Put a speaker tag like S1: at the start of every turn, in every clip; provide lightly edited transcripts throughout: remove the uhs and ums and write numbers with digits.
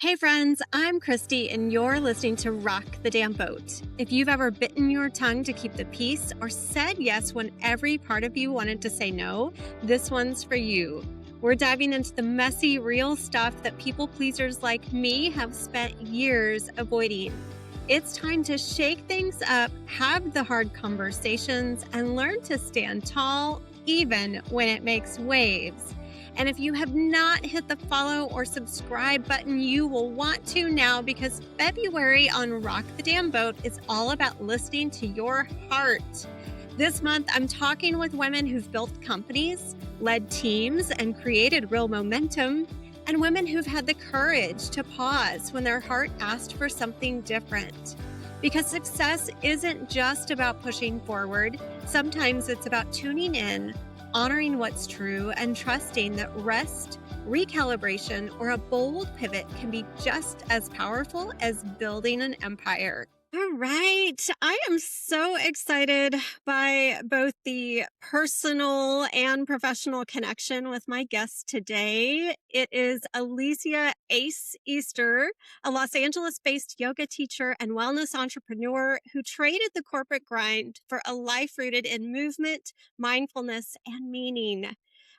S1: Hey friends, I'm Christy and you're listening to Rock the Damn Boat. If you've ever bitten your tongue to keep the peace or said yes when every part of you wanted to say no, this one's for you. We're diving into the messy, real stuff that people pleasers like me have spent years avoiding. It's time to shake things up, have the hard conversations, and learn to stand tall even when it makes waves. And if you have not hit the follow or subscribe button, you will want to now, because February on Rock the Damn Boat is all about listening to your heart. This month, I'm talking with women who've built companies, led teams, and created real momentum, and women who've had the courage to pause when their heart asked for something different. Because success isn't just about pushing forward. Sometimes it's about tuning in, honoring what's true, and trusting that rest, recalibration, or a bold pivot can be just as powerful as building an empire. All right. I am so excited by both the personal and professional connection with my guest today. It is Alicia Ace Easter, a Los Angeles-based yoga teacher and wellness entrepreneur who traded the corporate grind for a life rooted in movement, mindfulness, and meaning.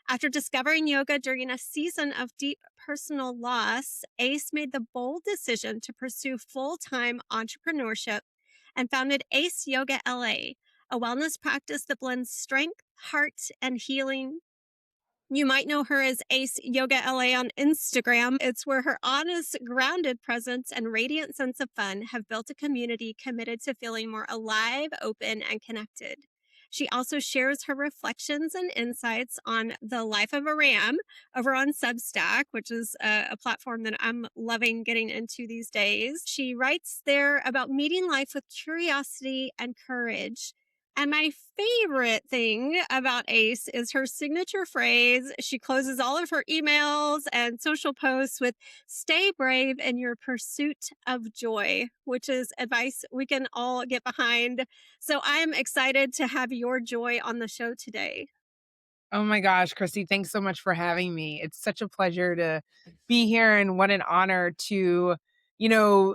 S1: After discovering yoga during a season of deep personal loss, Ace made the bold decision to pursue full-time entrepreneurship and founded Ace Yoga LA, a wellness practice that blends strength, heart, and healing. You might know her as Ace Yoga LA on Instagram. It's where her honest, grounded presence and radiant sense of fun have built a community committed to feeling more alive, open, and connected. She also shares her reflections and insights on the life of a ram over on Substack, which is a platform that I'm loving getting into these days. She writes there about meeting life with curiosity and courage. And my favorite thing about Ace is her signature phrase. She closes all of her emails and social posts with "Stay brave in your pursuit of joy," which is advice we can all get behind. So I'm excited to have your joy on the show today.
S2: Oh my gosh, Christy, thanks so much for having me. It's such a pleasure to be here, and what an honor to,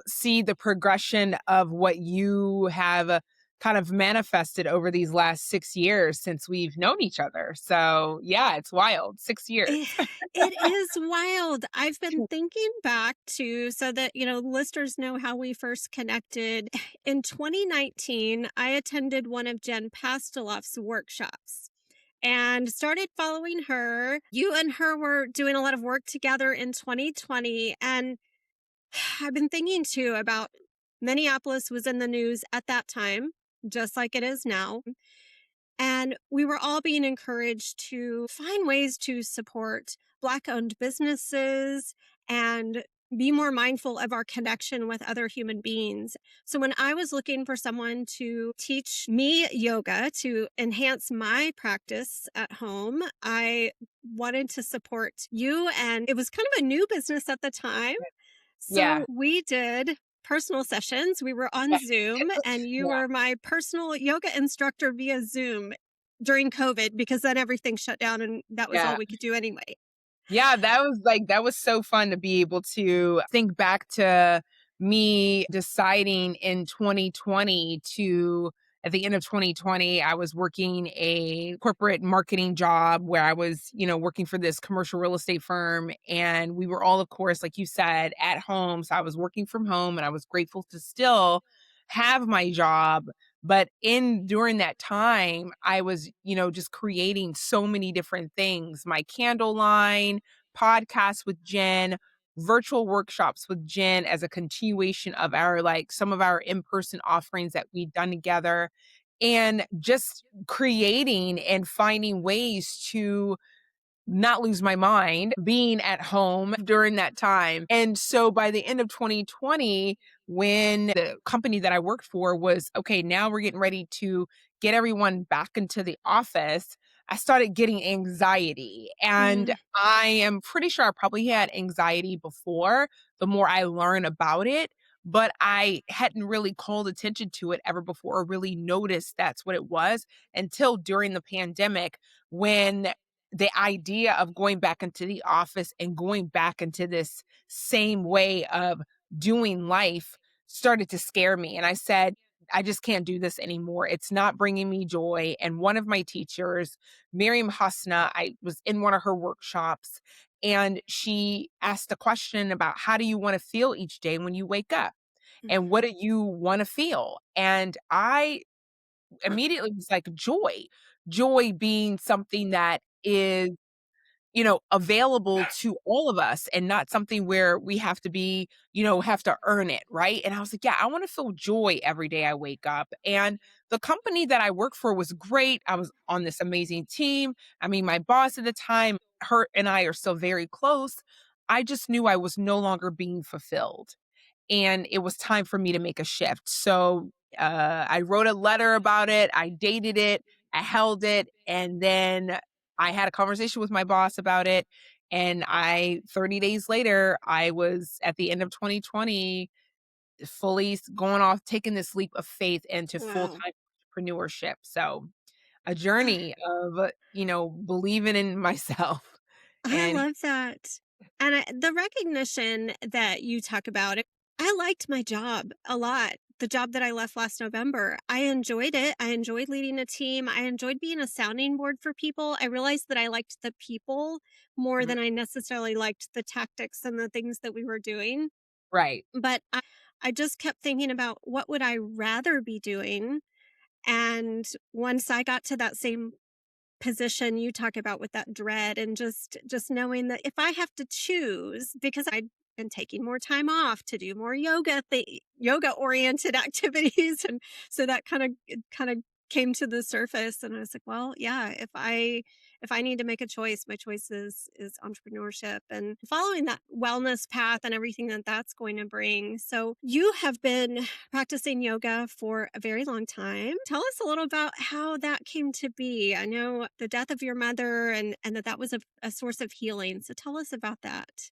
S2: see the progression of what you have kind of manifested over these last 6 years since we've known each other. So, yeah, it's wild. 6 years.
S1: Eh, It is wild. I've been thinking back to, so that, listeners know how we first connected. In 2019, I attended one of Jen Pasteloff's workshops and started following her. You and her were doing a lot of work together in 2020. And I've been thinking too about Minneapolis was in the news at that time, just like it is now. And we were all being encouraged to find ways to support Black owned businesses and be more mindful of our connection with other human beings. So when I was looking for someone to teach me yoga to enhance my practice at home, I wanted to support you. And it was kind of a new business at the time.
S2: Yeah.
S1: So we did personal sessions. We were on Zoom, and you
S2: Yeah.
S1: were my personal yoga instructor via Zoom during COVID, because then everything shut down and that was all
S2: Yeah.
S1: we could do anyway.
S2: Yeah, that was so fun to be able to think back to me deciding in 2020 to at the end of 2020, I was working a corporate marketing job where I was, working for this commercial real estate firm. And we were all, of course, like you said, at home. So I was working from home, and I was grateful to still have my job. But in during that time, I was, just creating so many different things. My candle line, podcasts with Jen, virtual workshops with Jen as a continuation of our some of our in-person offerings that we'd done together, and just creating and finding ways to not lose my mind being at home during that time. And so by the end of 2020, when the company that I worked for was, okay, now we're getting ready to get everyone back into the office, I started getting anxiety. And
S1: Mm,
S2: I am pretty sure I probably had anxiety before, the more I learn about it. But I hadn't really called attention to it ever before, or really noticed that's what it was, until during the pandemic, when the idea of going back into the office and going back into this same way of doing life started to scare me. And I said, I just can't do this anymore. It's not bringing me joy. And one of my teachers, Miriam Husna, I was in one of her workshops and she asked a question about how do you want to feel each day when you wake up? And what do you want to feel? And I immediately was like, joy being something that is, available to all of us and not something where we have to be, have to earn it. Right. And I was like, yeah, I want to feel joy every day I wake up. And the company that I work for was great. I was on this amazing team. I mean, my boss at the time, her and I are still very close. I just knew I was no longer being fulfilled and it was time for me to make a shift. So I wrote a letter about it. I dated it. I held it. And then I had a conversation with my boss about it. And 30 days later, I was at the end of 2020, fully going off, taking this leap of faith into full
S1: Wow.
S2: time entrepreneurship. So a journey of, believing in myself.
S1: I
S2: And
S1: love that. And the recognition that you talk about, I liked my job a lot. The job that I left last November, I enjoyed it. I enjoyed leading a team. I enjoyed being a sounding board for people. I realized that I liked the people more
S2: Mhm.
S1: than I necessarily liked the tactics and the things that we were doing.
S2: Right.
S1: But I just kept thinking about what would I rather be doing. And once I got to that same position you talk about with that dread and just knowing that if I have to choose, because I'd been taking more time off to do more yoga oriented activities, and so that kind of came to the surface, and I was like, well, yeah, if I need to make a choice, my choice is entrepreneurship and following that wellness path and everything that that's going to bring. So you have been practicing yoga for a very long time. Tell us a little about how that came to be. I know the death of your mother and that was a source of healing. So tell us about that.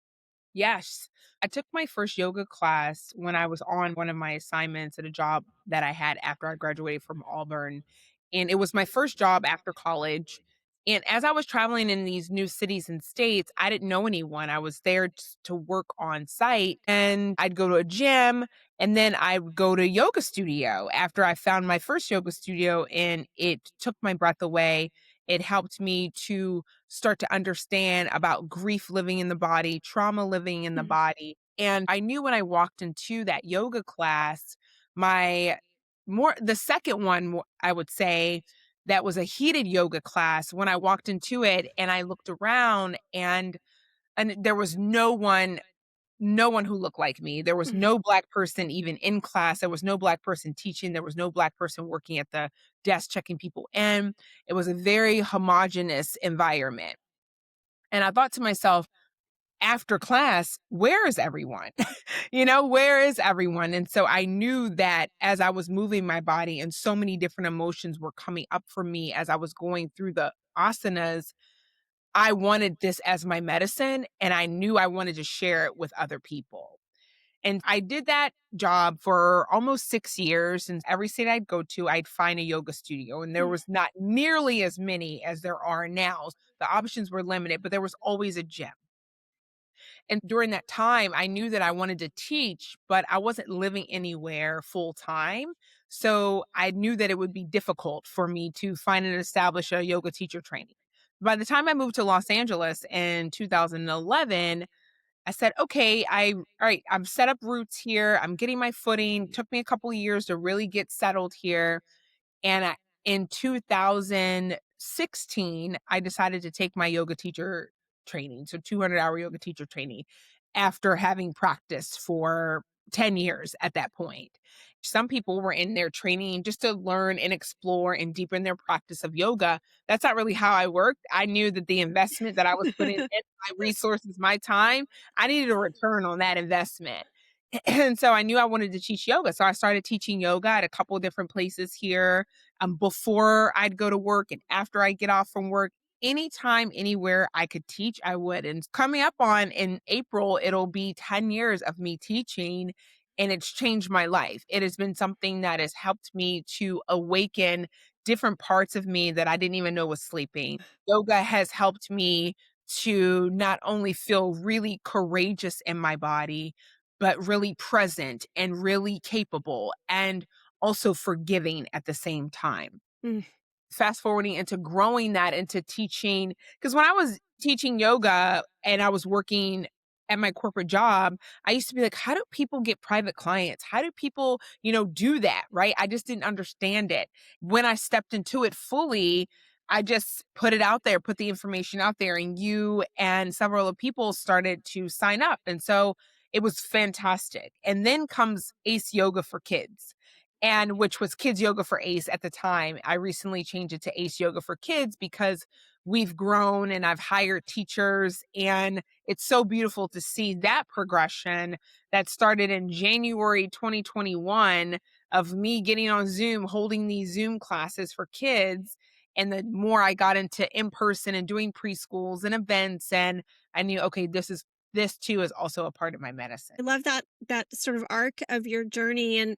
S2: Yes. I took my first yoga class when I was on one of my assignments at a job that I had after I graduated from Auburn. And it was my first job after college. And as I was traveling in these new cities and states, I didn't know anyone. I was there to work on site and I'd go to a gym and then I would go to yoga studio after I found my first yoga studio and it took my breath away. It helped me to start to understand about grief living in the body, trauma living in the
S1: Mhm.
S2: body. And I knew when I walked into that yoga class, my the second one, I would say, that was a heated yoga class when I walked into it and I looked around and there was no one who looked like me. There was
S1: Mhm.
S2: no Black person even in class. There was no Black person teaching. There was no Black person working at the desk checking people in. It was a very homogenous environment. And I thought to myself, after class, where is everyone? Where is everyone? And so I knew that as I was moving my body and so many different emotions were coming up for me as I was going through the asanas, I wanted this as my medicine and I knew I wanted to share it with other people. And I did that job for almost 6 years, and every state I'd go to, I'd find a yoga studio, and there
S1: Mm.
S2: was not nearly as many as there are now. The options were limited, but there was always a gym. And during that time, I knew that I wanted to teach, but I wasn't living anywhere full time. So I knew that it would be difficult for me to find and establish a yoga teacher training. By the time I moved to Los Angeles in 2011, I said, okay, all right, I've set up roots here. I'm getting my footing. Took me a couple of years to really get settled here. And in 2016, I decided to take my yoga teacher training, so 200-hour yoga teacher training, after having practiced for 10 years at that point. Some people were in their training just to learn and explore and deepen their practice of yoga. That's not really how I worked. I knew that the investment that I was putting in, my resources, my time, I needed a return on that investment. And so I knew I wanted to teach yoga. So I started teaching yoga at a couple of different places here, before I'd go to work and after I get off from work. Anytime, anywhere I could teach, I would. And coming up on in April, it'll be 10 years of me teaching, and it's changed my life. It has been something that has helped me to awaken different parts of me that I didn't even know was sleeping. Yoga has helped me to not only feel really courageous in my body, but really present and really capable and also forgiving at the same time.
S1: Mm.
S2: Fast forwarding into growing that into teaching, because when I was teaching yoga and I was working at my corporate job, I used to be like, how do people get private clients? How do people, do that? Right. I just didn't understand it. When I stepped into it fully, I just put it out there, put the information out there, and you and several other people started to sign up. And so it was fantastic. And then comes Ace Yoga for Kids, and which was Kids Yoga for Ace at the time. I recently changed it to Ace Yoga for Kids because we've grown and I've hired teachers, and it's so beautiful to see that progression that started in January 2021 of me getting on Zoom, holding these Zoom classes for kids. And the more I got into in person and doing preschools and events, and I knew, okay, this too is also a part of my medicine.
S1: I love that sort of arc of your journey, and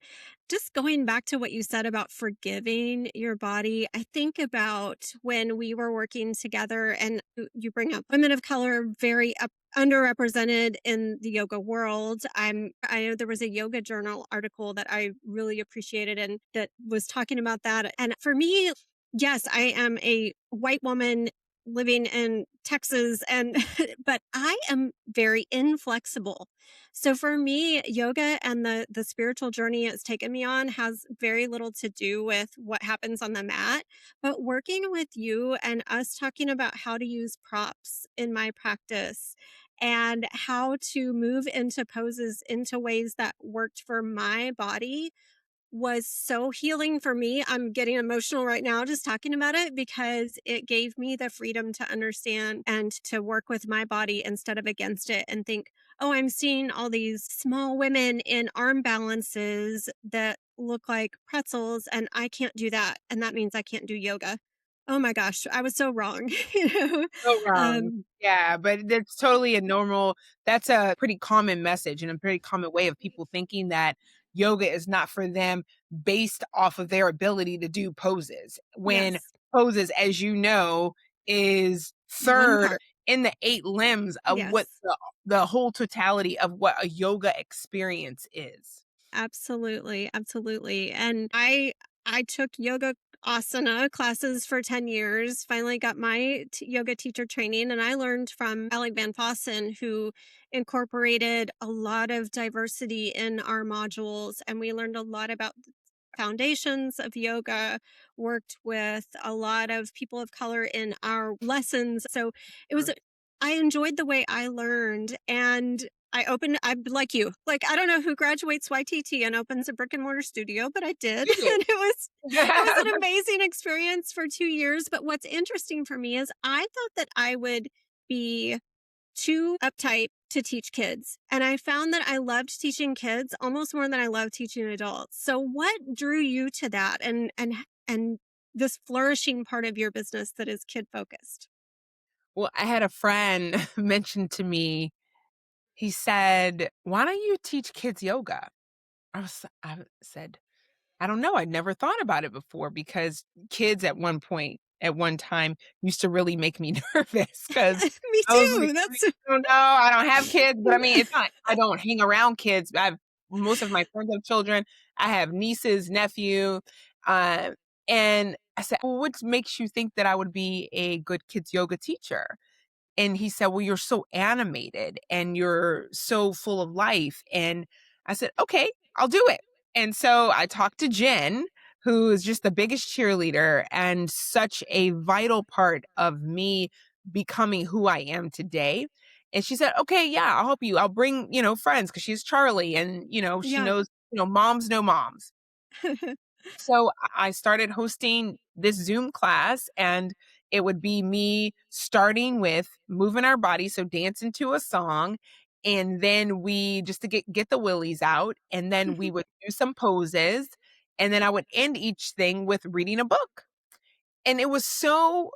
S1: just going back to what you said about forgiving your body. I think about when we were working together, and you bring up women of color very underrepresented in the yoga world. I know there was a yoga journal article that I really appreciated and that was talking about that. And for me, yes, I am a white woman living in Texas, and but I am very inflexible. So for me, yoga and the spiritual journey it's taken me on has very little to do with what happens on the mat, but working with you and us talking about how to use props in my practice and how to move into poses into ways that worked for my body was so healing for me. I'm getting emotional right now just talking about it because it gave me the freedom to understand and to work with my body instead of against it and think, oh, I'm seeing all these small women in arm balances that look like pretzels and I can't do that. And that means I can't do yoga. Oh my gosh, I was so wrong. you know?
S2: So wrong.
S1: Um,
S2: Yeah, but that's totally a normal that's a pretty common message and a pretty common way of people thinking that yoga is not for them based off of their ability to do poses. When
S1: yes,
S2: poses, as you know, is
S1: one
S2: third
S1: part.
S2: in the 8 limbs of what
S1: Yes.
S2: the whole totality of what a yoga experience is.
S1: Absolutely, absolutely. And I took yoga asana classes for 10 years, finally got my yoga teacher training, and I learned from Alec Van Fossen, who incorporated a lot of diversity in our modules, and we learned a lot about foundations of yoga, worked with a lot of people of color in our lessons. So it was, I enjoyed the way I learned. And I'm like you, like, I don't know who graduates YTT and opens a brick and mortar studio, but I did.
S2: You
S1: And it was an
S2: did.
S1: amazing experience for 2 years. But what's interesting for me is I thought that I would be too uptight to teach kids. And I found that I loved teaching kids almost more than I love teaching adults. So what drew you to that and this flourishing part of your business that is kid focused?
S2: Well, I had a friend mention to me, he said, "Why don't you teach kids yoga?" I said, "I don't know. I'd never thought about it before because kids at one time used to really make me nervous because
S1: Me
S2: I was like,
S1: too. That's
S2: I don't know. I don't have kids, but I mean, it's not, I don't hang around kids. Most of my friends have children. I have nieces, nephew. Uh, and I said, well, what makes you think that I would be a good kids yoga teacher? And he said, "Well, you're so animated and you're so full of life." And I said, "Okay, I'll do it." And so I talked to Jen, who is just the biggest cheerleader and such a vital part of me becoming who I am today. And she said, "Okay, yeah, I'll help you. I'll bring, friends because she's Charlie and, she
S1: yeah.
S2: knows, moms know moms." So I started hosting this Zoom class, and it would be me starting with moving our body, so dancing to a song, and then we just to get the willies out, and then we would do some poses, and then I would end each thing with reading a book. And it was so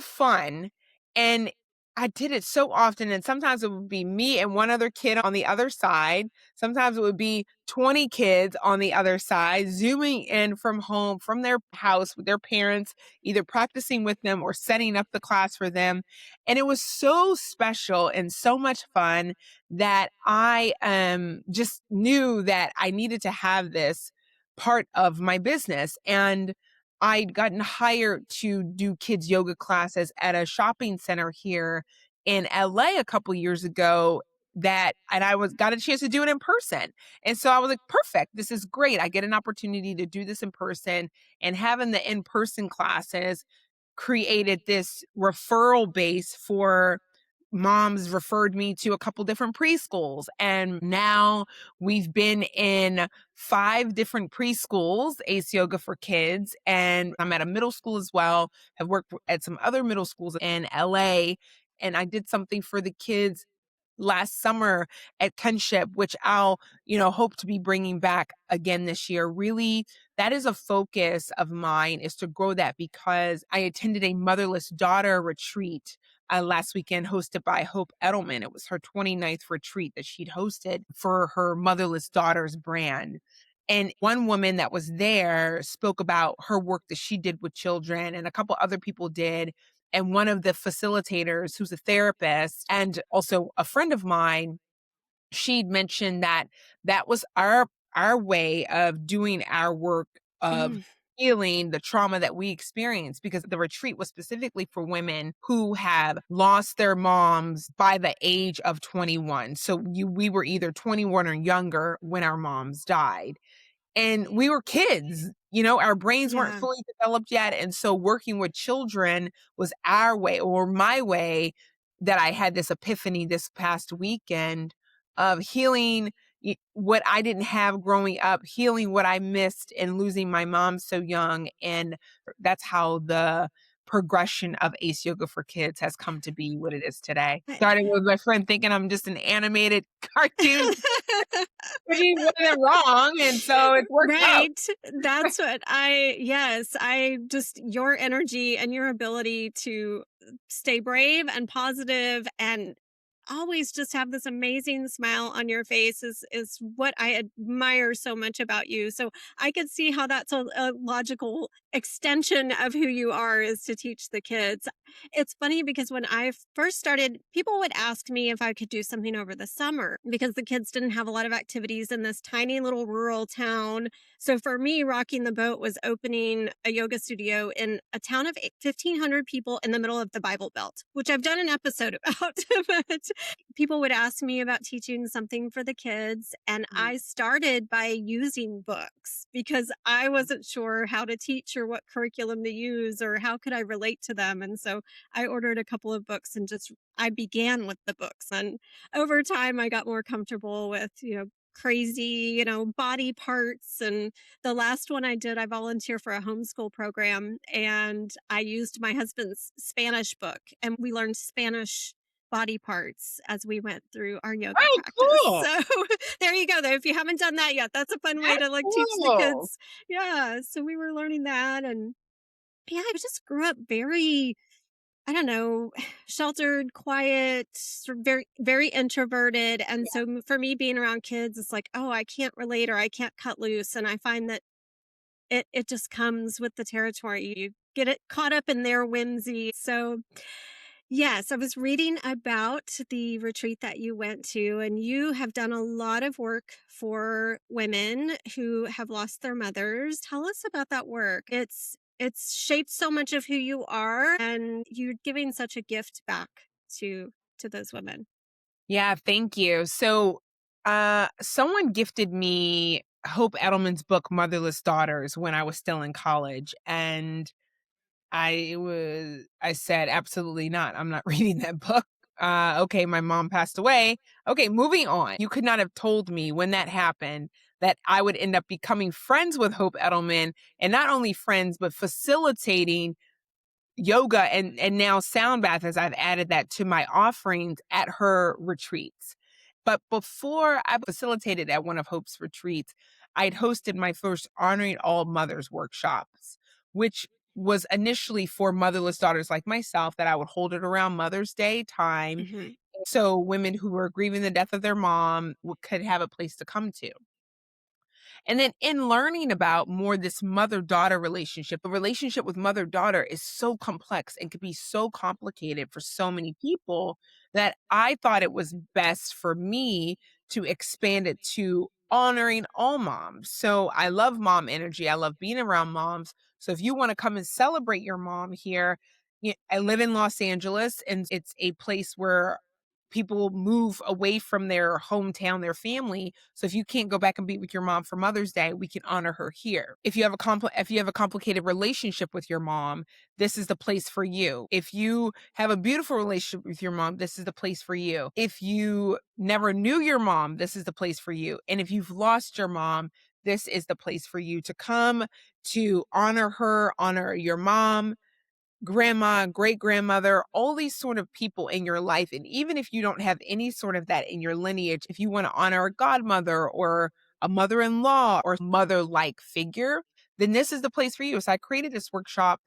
S2: fun, and I did it so often, and sometimes it would be me and one other kid on the other side. Sometimes it would be 20 kids on the other side, zooming in from home, from their house with their parents, either practicing with them or setting up the class for them. And it was so special and so much fun that I just knew that I needed to have this part of my business. And I'd gotten hired to do kids yoga classes at a shopping center here in LA a couple years ago and I was got a chance to do it in person. And so I was like, perfect. This is great. I get an opportunity to do this in person, and having the in-person classes created this referral base for moms referred me to a couple different preschools. And now we've been in 5 different preschools, Ace Yoga for Kids. And I'm at a middle school as well, have worked at some other middle schools in LA. And I did something for the kids last summer at Kinship, which I'll, hope to be bringing back again this year. Really, that is a focus of mine, is to grow that, because I attended a motherless daughter retreat last weekend hosted by Hope Edelman. It was her 29th retreat that she'd hosted for her motherless daughters brand. And one woman that was there spoke about her work that she did with children, and a couple other people did. And one of the facilitators, who's a therapist and also a friend of mine, she'd mentioned that that was our way of doing our work of
S1: Mm,
S2: healing the trauma that we experienced, because the retreat was specifically for women who have lost their moms by the age of 21. So we were either 21 or younger when our moms died. And we were kids, our brains weren't
S1: yeah.
S2: fully developed yet. And so working with children was our way, or my way, that I had this epiphany this past weekend of healing what I didn't have growing up, healing what I missed and losing my mom so young. And that's how the progression of Ace Yoga for Kids has come to be what it is today.
S1: I-
S2: Starting with my friend thinking I'm just an animated cartoon, which he wasn't wrong, and so it worked out.
S1: Right. That's what yes, I just, your energy and your ability to stay brave and positive and always just have this amazing smile on your face is what I admire so much about you. So I could see how that's a logical extension of who you are, is to teach the kids. It's funny because when I first started, people would ask me if I could do something over the summer because the kids didn't have a lot of activities in this tiny little rural town. So for me, rocking the boat was opening a yoga studio in a town of 1,500 people in the middle of the Bible Belt, which I've done an episode about. But people would ask me about teaching something for the kids. And I started by using books because I wasn't sure how to teach or what curriculum to use or how could I relate to them. And so I ordered a couple of books and just I began with the books. And over time, I got more comfortable with, crazy, body parts. And the last one I did, I volunteer for a homeschool program and I used my husband's Spanish book and we learned Spanish body parts as we went through our yoga
S2: Oh,
S1: practice.
S2: cool.
S1: So there you go. Though, if you haven't done that yet, that's a fun way
S2: That's
S1: to like teach the
S2: cool.
S1: kids. Yeah. So we were learning that. And yeah, I just grew up very, I don't know, sheltered, quiet, sort of very, very introverted. And so for me, being around kids, it's like, oh, I can't relate or I can't cut loose. And I find that it just comes with the territory. You get it caught up in their whimsy. So yes, I was reading about the retreat that you went to, and you have done a lot of work for women who have lost their mothers. Tell us about that work. It's shaped so much of who you are, and you're giving such a gift back to those women.
S2: Yeah, thank you. So, someone gifted me Hope Edelman's book, Motherless Daughters, when I was still in college, and I said, "Absolutely not. I'm not reading that book." Okay, my mom passed away. Okay, moving on. You could not have told me when that happened that I would end up becoming friends with Hope Edelman, and not only friends, but facilitating yoga and now sound bath, as I've added that to my offerings at her retreats. But before I facilitated at one of Hope's retreats, I'd hosted my first Honoring All Mothers workshops, which was initially for motherless daughters like myself, that I would hold it around Mother's Day time.
S1: Mhm.
S2: So women who were grieving the death of their mom could have a place to come to. And then in learning about more this mother-daughter relationship, the relationship with mother-daughter is so complex and could be so complicated for so many people that I thought it was best for me to expand it to honoring all moms. So I love mom energy. I love being around moms. So if you want to come and celebrate your mom here, I live in Los Angeles, and it's a place where people move away from their hometown, their family. So if you can't go back and be with your mom for Mother's Day, we can honor her here. If you have a complicated relationship with your mom, this is the place for you. If you have a beautiful relationship with your mom, this is the place for you. If you never knew your mom, this is the place for you. And if you've lost your mom, this is the place for you to come to honor her, honor your mom, grandma, great grandmother, all these sort of people in your life. And even if you don't have any sort of that in your lineage, if you want to honor a godmother or a mother in law or mother like figure, then this is the place for you. So I created this workshop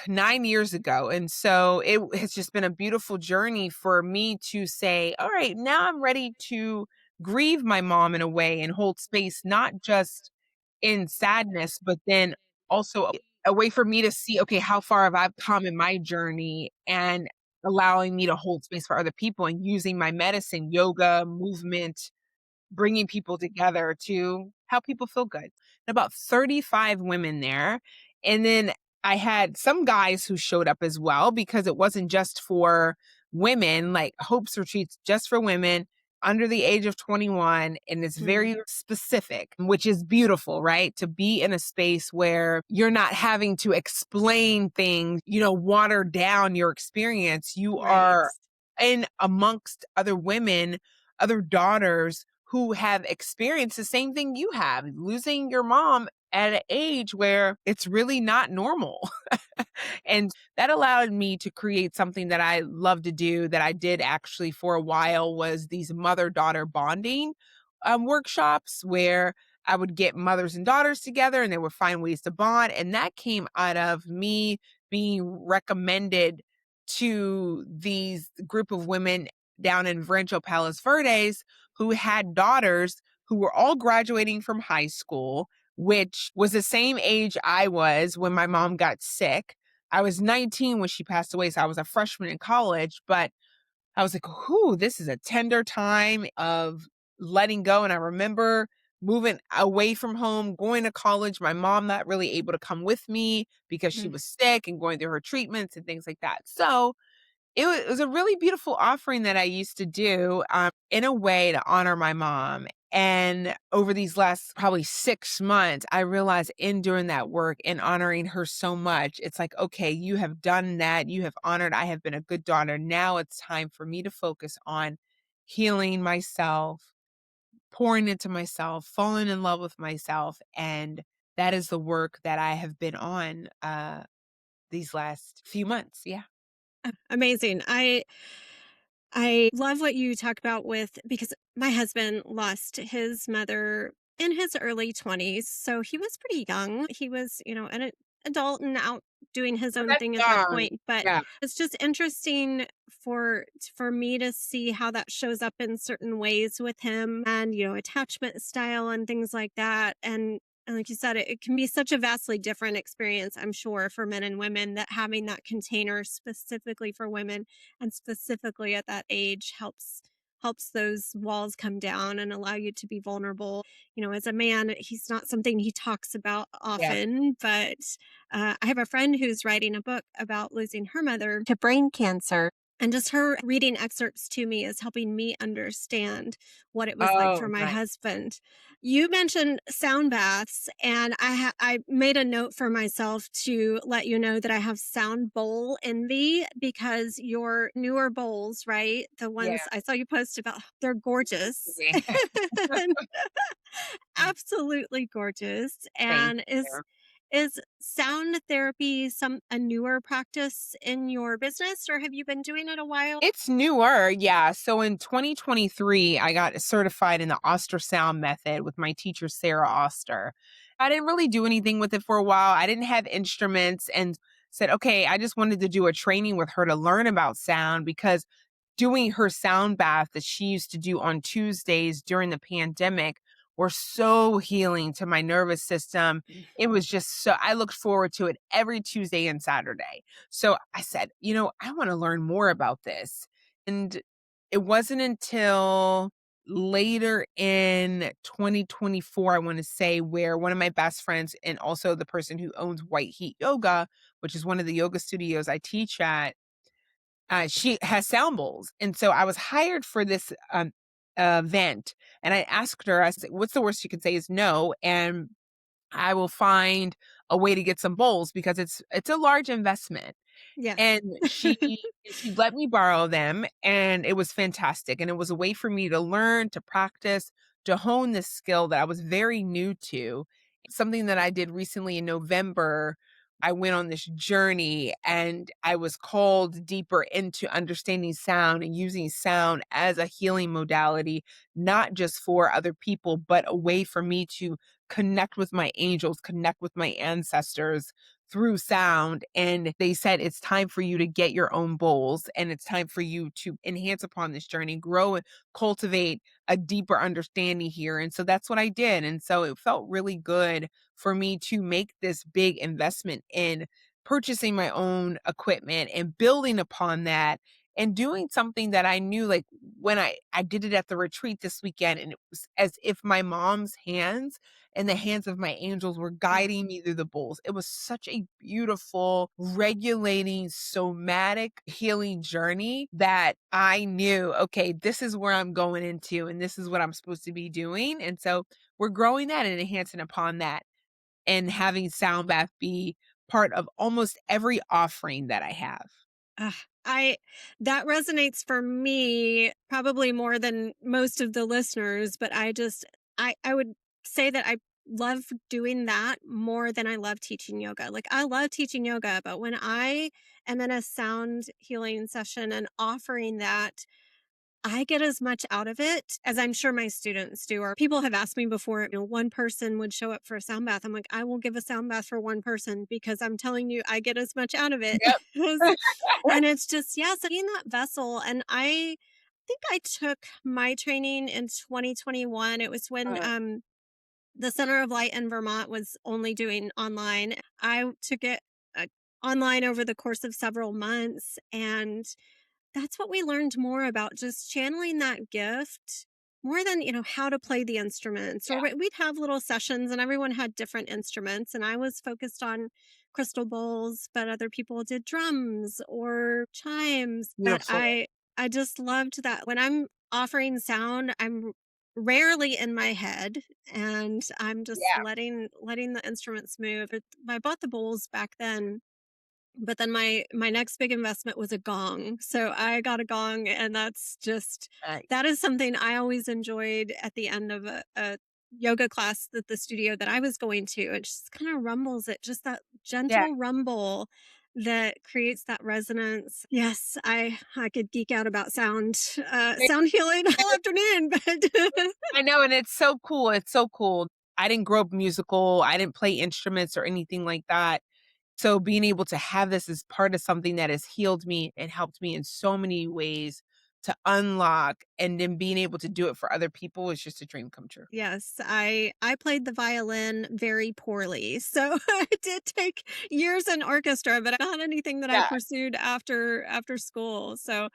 S2: 9 years ago. And so it has just been a beautiful journey for me to say, all right, now I'm ready to grieve my mom in a way and hold space, not just in sadness, but then also a way for me to see, okay, how far have I come in my journey, and allowing me to hold space for other people and using my medicine, yoga, movement, bringing people together to help people feel good. About 35 women there. And then I had some guys who showed up as well, because it wasn't just for women, like hopes retreats just for women under the age of 21. And it's
S1: Mm.
S2: very specific, which is beautiful, right? To be in a space where you're not having to explain things, water down your experience. You
S1: Right.
S2: are in amongst other women, other daughters who have experienced the same thing you have, losing your mom at an age where it's really not normal. And that allowed me to create something that I love to do, that I did actually for a while, was these mother-daughter bonding workshops, where I would get mothers and daughters together and they would find ways to bond. And that came out of me being recommended to these group of women down in Rancho Palos Verdes who had daughters who were all graduating from high school, which was the same age I was when my mom got sick. I was 19 when she passed away, so I was a freshman in college, but I was like, "Ooh, this is a tender time of letting go." And I remember moving away from home, going to college, my mom not really able to come with me because she
S1: Mm.
S2: was sick and going through her treatments and things like that. So it was a really beautiful offering that I used to do, in a way to honor my mom. And over these last probably 6 months, I realized in doing that work and honoring her so much, it's like, okay, you have done that. You have honored. I have been a good daughter. Now it's time for me to focus on healing myself, pouring into myself, falling in love with myself. And that is the work that I have been on these last few months. Yeah.
S1: Amazing. I love what you talk about with because my husband lost his mother in his early 20s. So he was pretty young. He was, an adult and out doing his
S2: Oh,
S1: own
S2: that's
S1: thing at that
S2: young.
S1: point. But
S2: Yeah.
S1: it's just interesting for me to see how that shows up in certain ways with him and, attachment style and things like that. And like you said, it can be such a vastly different experience, I'm sure, for men and women, that having that container specifically for women and specifically at that age helps those walls come down and allow you to be vulnerable. As a man, he's not something he talks about
S2: Yes.
S1: often, but I have a friend who's writing a book about losing her mother to brain cancer. And just her reading excerpts to me is helping me understand what it was like
S2: Oh,
S1: for my
S2: nice.
S1: husband. You mentioned sound baths, and I made a note for myself to let you know that I have sound bowl envy because your newer bowls, right? The
S2: Yeah.
S1: ones I saw you post about, they're gorgeous.
S2: Okay.
S1: Absolutely gorgeous.
S2: Thank
S1: And
S2: you.
S1: is sound therapy a newer practice in your business, or have you been doing it a while?
S2: It's newer, yeah. So in 2023, I got certified in the Oster sound method with my teacher, Sarah Oster. I didn't really do anything with it for a while. I didn't have instruments and said, okay, I just wanted to do a training with her to learn about sound because doing her sound bath that she used to do on Tuesdays during the pandemic were so healing to my nervous system. It was just so, I looked forward to it every Tuesday and Saturday. So I said, I want to learn more about this. And it wasn't until later in 2024, I want to say, where one of my best friends and also the person who owns White Heat Yoga, which is one of the yoga studios I teach at, she has sound bowls. And so I was hired for this event. And I asked her, I said, what's the worst you could say is no. And I will find a way to get some bowls because it's a large investment.
S1: Yes.
S2: And she let me borrow them, and it was fantastic, and it was a way for me to learn, to practice, to hone this skill that I was very new to. Something that I did recently in November, I went on this journey, and I was called deeper into understanding sound and using sound as a healing modality, not just for other people, but a way for me to connect with my angels, connect with my ancestors through sound. And they said, it's time for you to get your own bowls and it's time for you to enhance upon this journey, grow and cultivate a deeper understanding here. And so that's what I did. And so it felt really good for me to make this big investment in purchasing my own equipment and building upon that and doing something that I knew, like when I did it at the retreat this weekend, and it was as if my mom's hands and the hands of my angels were guiding me through the bowls. It was such a beautiful, regulating, somatic healing journey that I knew, okay, this is where I'm going into and this is what I'm supposed to be doing. And so we're growing that and enhancing upon that and having sound bath be part of almost every offering that I have.
S1: Ah, I that resonates for me probably more than most of the listeners, but I would say that I love doing that more than I love teaching yoga. Like I love teaching yoga, but when I am in a sound healing session and offering that, I get as much out of it as I'm sure my students do. Or people have asked me before, one person would show up for a sound bath. I'm like, I will give a sound bath for one person because I'm telling you, I get as much out of it.
S2: Yep.
S1: And it's just, yes, being that vessel. And I think I took my training in 2021. It was when
S2: Uh,
S1: the Center of Light in Vermont was only doing online. I took it online over the course of several months. And that's what we learned more about, just channeling that gift more than, how to play the instruments. Or
S2: yeah,
S1: we'd have little sessions and everyone had different instruments. And I was focused on crystal bowls, but other people did drums or chimes. But
S2: beautiful.
S1: I just loved that when I'm offering sound, I'm rarely in my head and I'm just
S2: Yeah.
S1: letting the instruments move. I bought the bowls back then, but then my next big investment was a gong. So I got a gong, and that is something I always enjoyed at the end of a yoga class that the studio that I was going to. It just kind of rumbles it, just that
S2: Yeah.
S1: gentle rumble that creates that resonance. Yes, I could geek out about sound healing all afternoon, but
S2: I know, and it's so cool. It's so cool. I didn't grow up musical. I didn't play instruments or anything like that. So being able to have this as part of something that has healed me and helped me in so many ways to unlock and then being able to do it for other people is just a dream come true.
S1: yes, I played the violin very poorly. So I did take years in orchestra, but not anything that I
S2: Yeah.
S1: pursued after school. So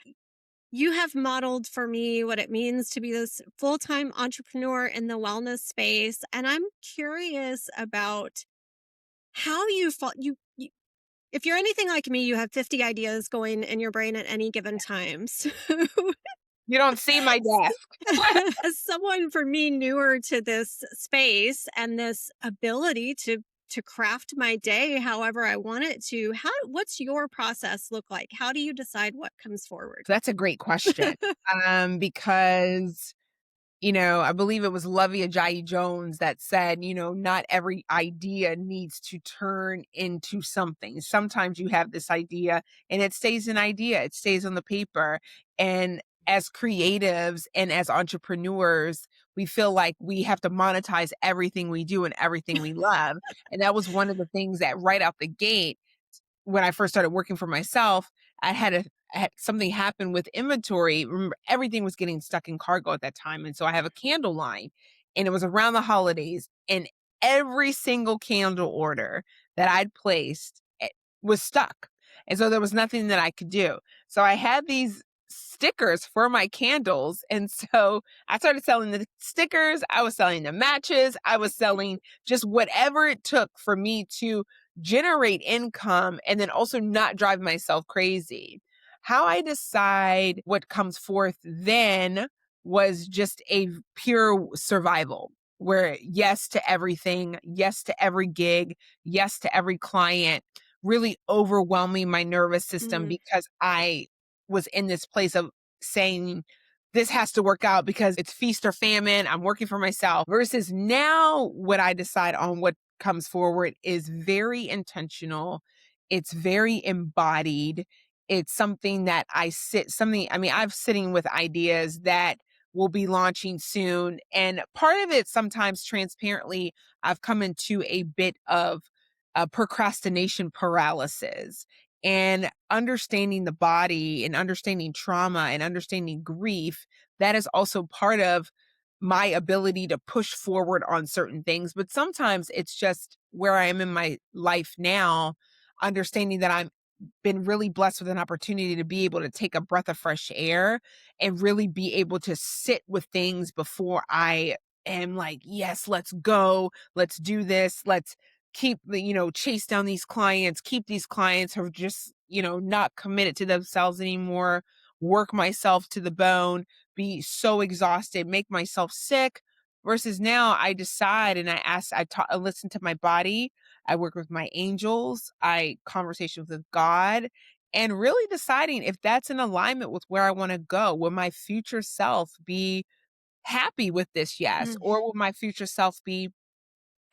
S1: you have modeled for me what it means to be this full-time entrepreneur in the wellness space, and I'm curious about how you felt you if you're anything like me, you have 50 ideas going in your brain at any given time. So
S2: You don't see my desk.
S1: as someone for me newer to this space and this ability to craft my day however I want it to, what's your process look like? How do you decide what comes forward?
S2: That's a great question. Because I believe it was Lovey Ajayi Jones that said, not every idea needs to turn into something. Sometimes you have this idea and it stays an idea, it stays on the paper. And as creatives and as entrepreneurs, we feel like we have to monetize everything we do and everything we love. And that was one of the things that right out the gate, when I first started working for myself, I had something happen with inventory. Remember, everything was getting stuck in cargo at that time. And so I have a candle line, and it was around the holidays, and every single candle order that I'd placed was stuck. And so there was nothing that I could do. So I had these stickers for my candles. And so I started selling the stickers, I was selling the matches, I was selling just whatever it took for me to generate income and then also not drive myself crazy. How I decide what comes forth then was just a pure survival, where yes to everything, yes to every gig, yes to every client, really overwhelming my nervous system
S1: Mm,
S2: because I was in this place of saying, this has to work out because it's feast or famine. I'm working for myself. Versus now, what I decide on what comes forward is very intentional. It's very embodied. It's something that I mean, I'm sitting with ideas that will be launching soon. And part of it, sometimes transparently, I've come into a bit of procrastination paralysis, and understanding the body and understanding trauma and understanding grief. That is also part of my ability to push forward on certain things. But sometimes it's just where I am in my life now, understanding that I'm been really blessed with an opportunity to be able to take a breath of fresh air and really be able to sit with things before I am like, yes, let's go. Let's do this. Let's keep chase down these clients, keep these clients who are just, not committed to themselves anymore, work myself to the bone, be so exhausted, make myself sick. Versus now I decide and I listen to my body. I work with my angels, I conversations with God, and really deciding if that's in alignment with where I want to go. Will my future self be happy with this yes?
S1: mm.
S2: Or will my future self be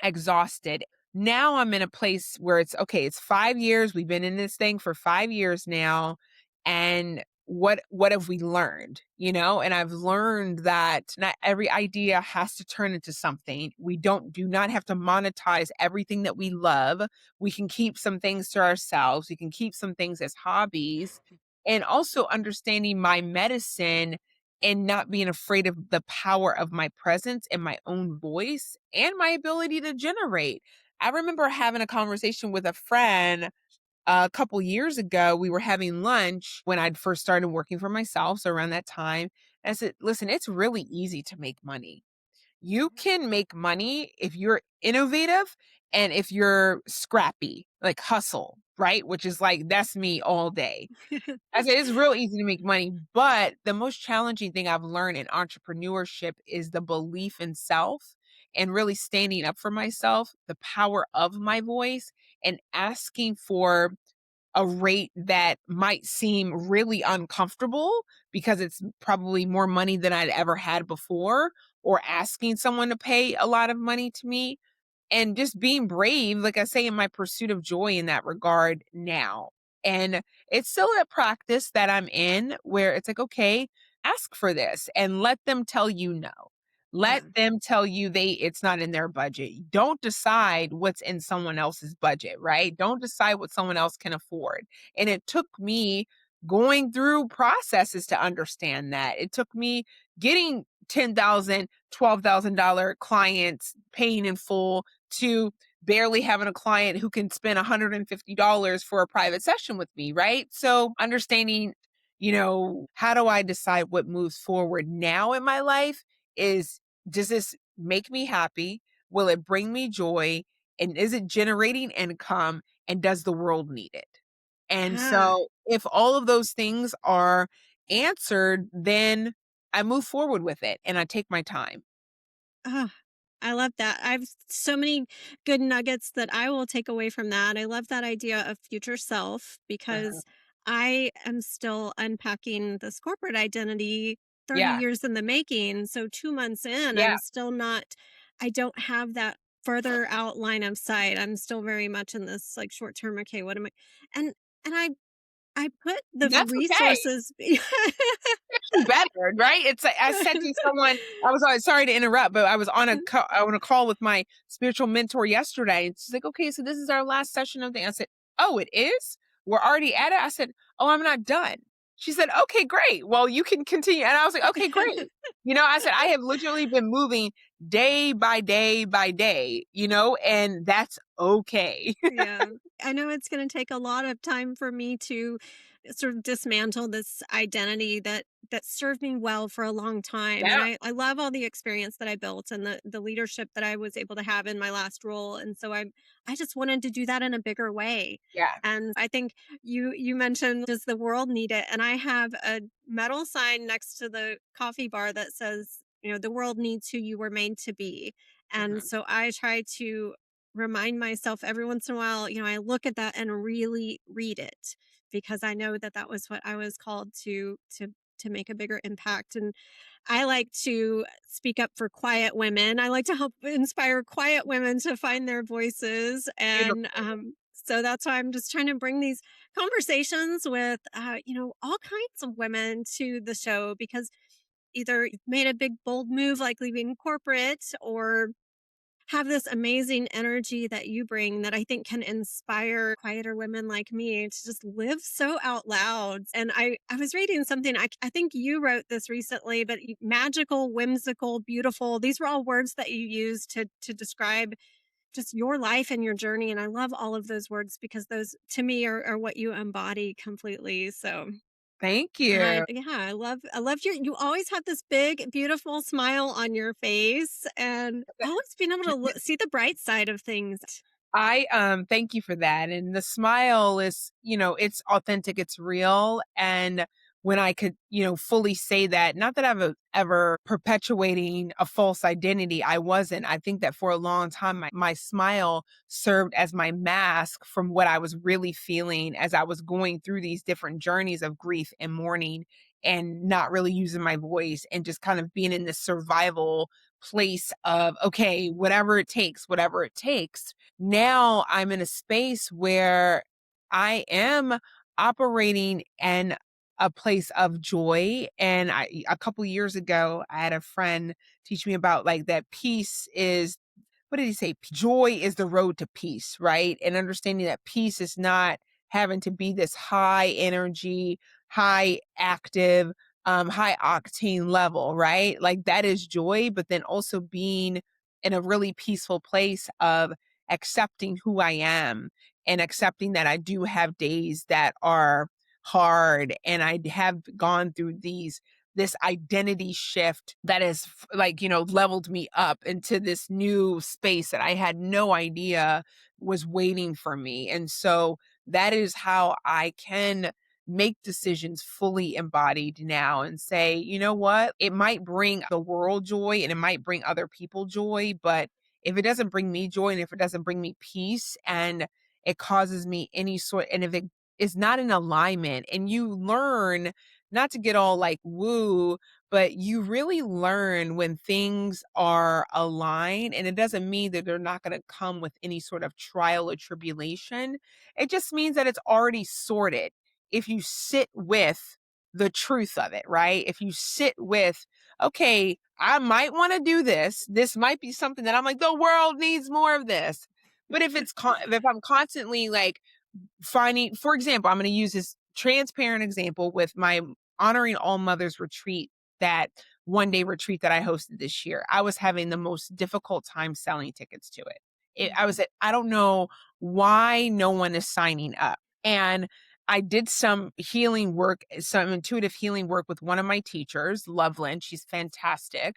S2: exhausted? Now I'm in a place where it's okay, it's 5 years, we've been in this thing for 5 years now, and what have we learned, And I've learned that not every idea has to turn into something. We do not have to monetize everything that we love. We can keep some things to ourselves. We can keep some things as hobbies, and also understanding my medicine and not being afraid of the power of my presence and my own voice and my ability to generate. I remember having a conversation with a friend a couple years ago. We were having lunch when I'd first started working for myself, so around that time. And I said, listen, it's really easy to make money. You can make money if you're innovative and if you're scrappy, like hustle, right? Which is like, that's me all day. I said it's real easy to make money, but the most challenging thing I've learned in entrepreneurship is the belief in self and really standing up for myself, the power of my voice, and asking for a rate that might seem really uncomfortable because it's probably more money than I'd ever had before, or asking someone to pay a lot of money to me, and just being brave, like I say, in my pursuit of joy in that regard now. And it's still a practice that I'm in where it's like, okay, ask for this and let them tell you no. Let
S1: Yeah.
S2: them tell you it's not in their budget. Don't decide what's in someone else's budget, right? Don't decide what someone else can afford. And it took me going through processes to understand that. It took me getting $10,000, $12,000 clients paying in full to barely having a client who can spend $150 for a private session with me, right? So understanding, how do I decide what moves forward now in my life is, does this make me happy? Will it bring me joy? And is it generating income? And does the world need it? And
S1: Yeah.
S2: so if all of those things are answered, then I move forward with it and I take my time.
S1: Ah, I love that. I've so many good nuggets that I will take away from that. I love that idea of future self
S2: Uh-huh.
S1: because I am still unpacking this corporate identity 30
S2: Yeah.
S1: years in the making. So 2 months in,
S2: Yeah.
S1: I'm still not, I don't have that further out line of sight. I'm still very much in this like short term, okay, what am I? And I put the
S2: That's okay.
S1: resources
S2: actually better, right? It's like I said to someone, I was sorry to interrupt, but I was on a call with my spiritual mentor yesterday. And she's like, okay, so this is our last session of the, I said, oh, it is? We're already at it? I said, oh, I'm not done. She said, okay, great. Well, you can continue. And I was like, okay, great. I said, I have literally been moving day by day by day, and that's okay.
S1: Yeah. I know it's going to take a lot of time for me to sort of dismantle this identity that served me well for a long time. And
S2: Yeah.
S1: I love all the experience that I built and the leadership that I was able to have in my last role. And so I just wanted to do that in a bigger way.
S2: Yeah.
S1: And I think you mentioned, does the world need it? And I have a metal sign next to the coffee bar that says, the world needs who you were made to be. And
S2: Mhm.
S1: so I try to remind myself every once in a while, I look at that and really read it, because I know that that was what I was called to make a bigger impact. And I like to speak up for quiet women. I like to help inspire quiet women to find their voices. And
S2: Beautiful.
S1: so that's why I'm just trying to bring these conversations with, all kinds of women to the show, because either you've made a big, bold move like leaving corporate, or have this amazing energy that you bring that I think can inspire quieter women like me to just live so out loud. And I was reading something, I think you wrote this recently, but magical, whimsical, beautiful, these were all words that you use to describe just your life and your journey. And I love all of those words because those to me are what you embody completely. So
S2: Thank you.
S1: I love you always have this big, beautiful smile on your face, and always being able to see the bright side of things.
S2: I thank you for that. And the smile is, it's authentic, it's real. And when I could, fully say that, not that I've ever perpetuating a false identity, I wasn't. I think that for a long time, my smile served as my mask from what I was really feeling as I was going through these different journeys of grief and mourning and not really using my voice and just kind of being in this survival place of, okay, whatever it takes, whatever it takes. Now I'm in a space where I am operating in a place of joy. And a couple years ago, I had a friend teach me about like that peace is, what did he say? Joy is the road to peace, right? And understanding that peace is not having to be this high energy, high active, high octane level, right? Like that is joy, but then also being in a really peaceful place of accepting who I am and accepting that I do have days that are hard and I have gone through this identity shift that has like, leveled me up into this new space that I had no idea was waiting for me. And so that is how I can make decisions fully embodied now and say, you know what? It might bring the world joy and it might bring other people joy, but if it doesn't bring me joy and if it doesn't bring me peace and it causes me any sort, and if it is not in alignment, and you learn not to get all like woo, but you really learn when things are aligned. And it doesn't mean that they're not going to come with any sort of trial or tribulation. It just means that it's already sorted. If you sit with the truth of it, right? If you sit with, okay, I might want to do this. This might be something that I'm like, the world needs more of this. But if I'm constantly like finding, for example, I'm going to use this transparent example with my honoring all mothers retreat, that one day retreat that I hosted this year. I was having the most difficult time selling tickets to it. I was at, I don't know why no one is signing up. And I did some healing work, some intuitive healing work with one of my teachers, Loveland. She's fantastic.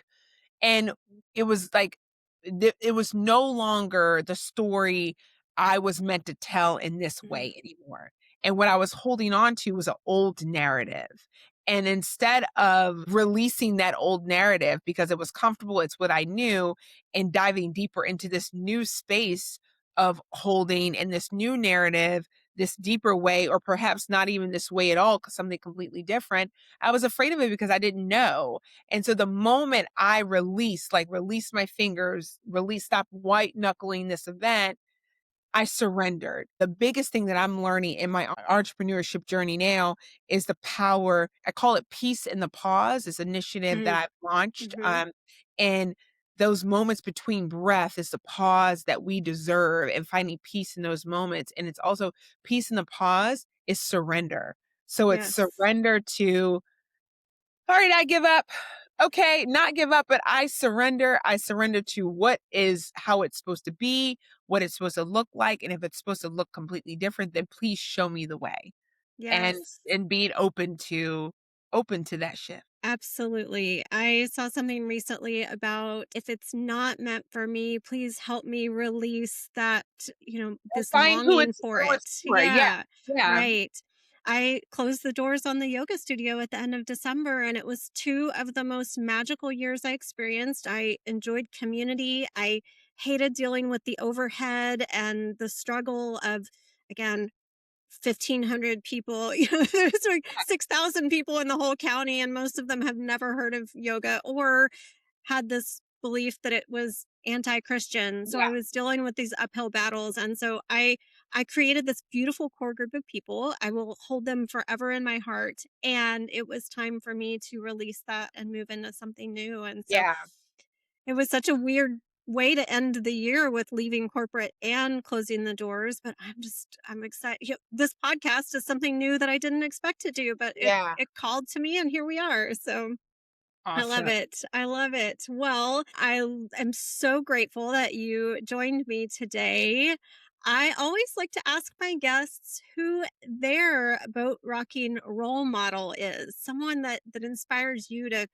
S2: And it was like, it was no longer the story I was meant to tell in this
S1: Mhm.
S2: way anymore. And what I was holding on to was an old narrative. And instead of releasing that old narrative because it was comfortable, it's what I knew, and diving deeper into this new space of holding in this new narrative, this deeper way, or perhaps not even this way at all, because something completely different, I was afraid of it because I didn't know. And so the moment I release my fingers, stop white knuckling this event, I surrendered. The biggest thing that I'm learning in my entrepreneurship journey now is the power. I call it Peace in the Pause, this initiative that
S1: Mm,
S2: I've launched.
S1: mhm.
S2: And those moments between breath is the pause that we deserve, and finding peace in those moments. And it's also peace in the pause is surrender. So it's
S1: Yes.
S2: surrender to, all right, I give up. Okay, not give up, but I surrender. I surrender to what is how it's supposed to be, what it's supposed to look like. And if it's supposed to look completely different, then please show me the way. And
S1: Yes.
S2: and being open to that shift.
S1: Absolutely. I saw something recently about if it's not meant for me, please help me release that,
S2: And
S1: this
S2: find
S1: longing for
S2: who
S1: it.
S2: it's for. Yeah.
S1: Yeah,
S2: Yeah.
S1: right. I closed the doors on the yoga studio at the end of December, and it was two of the most magical years I experienced. I enjoyed community. I hated dealing with the overhead and the struggle of, again, 1,500 people. There's like 6,000 people in the whole county, and most of them have never heard of yoga or had this belief that it was anti-Christian. So I
S2: Yeah.
S1: was dealing with these uphill battles. And so I created this beautiful core group of people. I will hold them forever in my heart. And it was time for me to release that and move into something new. And so
S2: Yeah.
S1: it was such a weird way to end the year with leaving corporate and closing the doors, but I'm excited. This podcast is something new that I didn't expect to do, but it
S2: Yeah.
S1: it called to me and here we are. So I love
S2: Awesome.
S1: it. I love it. Well, am so grateful that you joined me today. I always like to ask my guests who their boat rocking role model is, someone that inspires you to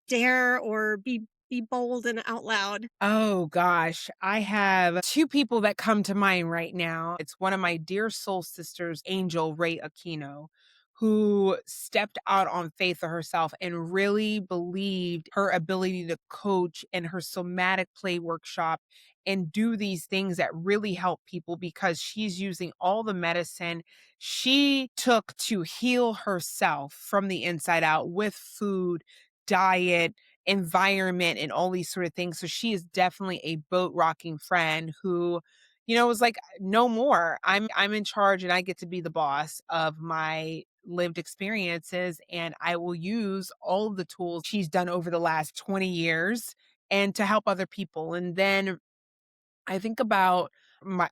S1: dare or be bold and out loud.
S2: Oh gosh, I have 2 people that come to mind right now. It's one of my dear soul sisters, Angel Ray Aquino, who stepped out on faith for herself and really believed her ability to coach in her somatic play workshop and do these things that really help people, because she's using all the medicine she took to heal herself from the inside out with food, diet, environment, and all these sort of things. So she is definitely a boat rocking friend who, was like, no more. I'm in charge and I get to be the boss of my lived experiences, and I will use all of the tools she's done over the last 20 years and to help other people. And then I think about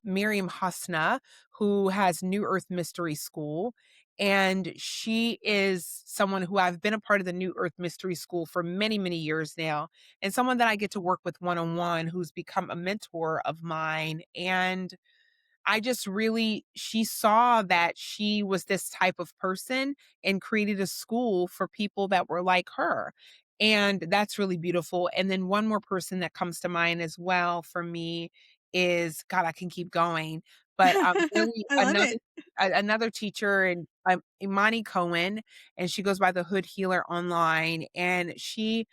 S2: Miriam Hasna, who has New Earth Mystery School. And she is someone who I've been a part of the New Earth Mystery School for many, many years now, and someone that I get to work with one on one, who's become a mentor of mine. And I just really she saw that she was this type of person and created a school for people that were like her. And that's really beautiful. And then one more person that comes to mind as well for me is, God, I can keep going, but really
S1: I love it.
S2: another teacher, and Imani Cohen, and she goes by the Hood Healer online, and she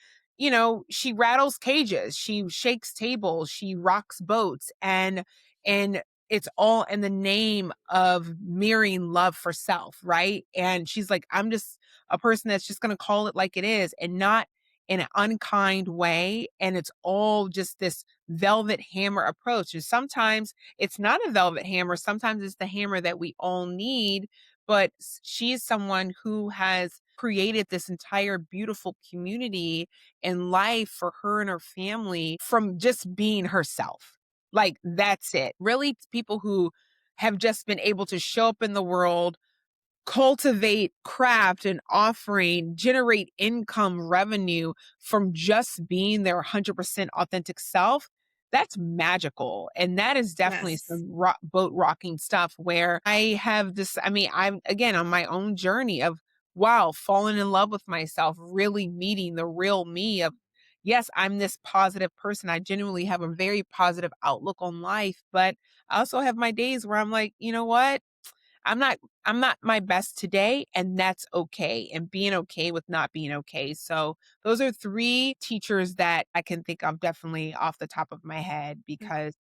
S2: rattles cages, she shakes tables, she rocks boats, and it's all in the name of mirroring love for self, right? And she's like, I'm just a person that's just going to call it like it is and not in an unkind way. And it's all just this velvet hammer approach. And sometimes it's not a velvet hammer, sometimes it's the hammer that we all need. But she's someone who has created this entire beautiful community and life for her and her family from just being herself. Like, that's it. Really, it's people who have just been able to show up in the world, cultivate craft and offering, generate income revenue from just being their 100% authentic self. That's magical. And that is definitely
S1: Yes.
S2: some boat rocking stuff where I have this. I mean, I'm again on my own journey of, wow, falling in love with myself, really meeting the real me of, yes, I'm this positive person. I genuinely have a very positive outlook on life, but I also have my days where I'm like, you know what? I'm not I'm not my best today, and that's okay, and being okay with not being okay. So those are 3 teachers that I can think of definitely off the top of my head,
S1: Mm.
S2: because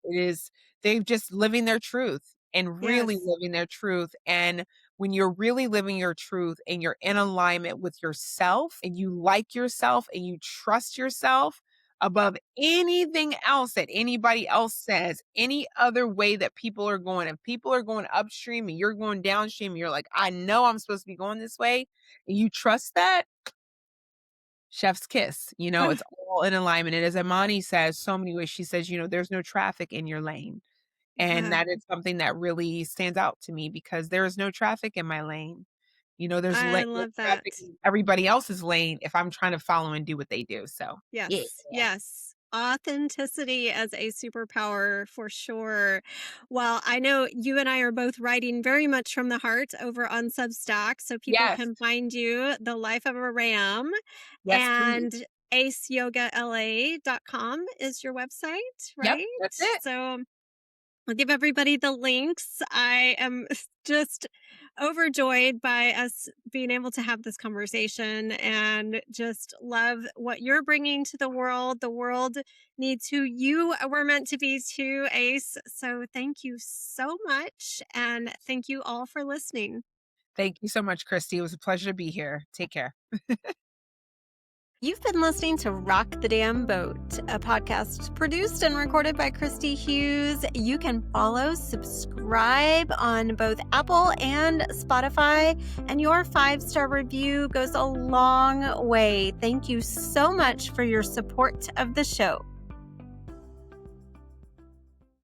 S2: they've just living their truth and really
S1: Yes.
S2: living their truth. And when you're really living your truth and you're in alignment with yourself and you like yourself and you trust yourself, above anything else that anybody else says, any other way that people are going. If people are going upstream and you're going downstream, and you're like, I know I'm supposed to be going this way, and you trust that, chef's kiss.
S1: Oh,
S2: It's all in alignment. And as Imani says so many ways, she says, there's no traffic in your lane. And
S1: yeah.
S2: that is something that really stands out to me because there is no traffic in my lane.
S1: I
S2: There's
S1: love that.
S2: traffic in everybody else's lane if I'm trying to follow and do what they do. So, yeah.
S1: Yes, yes. Authenticity as a superpower for sure. Well, I know you and I are both writing very much from the heart over on Substack, so people
S2: Yes.
S1: can find you, The Life of a Ram,
S2: Yes, please.
S1: and aceyogala.com is your website,
S2: Yep.
S1: right?
S2: That's it.
S1: So I'll give everybody the links. I am just overjoyed by us being able to have this conversation and just love what you're bringing to the world. The world needs who you were meant to be too, Ace. So thank you so much. And thank you all for listening.
S2: Thank you so much, Christy. It was a pleasure to be here. Take care.
S1: You've been listening to Rock the Damn Boat, a podcast produced and recorded by Christy Hughes. You can follow, subscribe on both Apple and Spotify, and your 5-star review goes a long way. Thank you so much for your support of the show.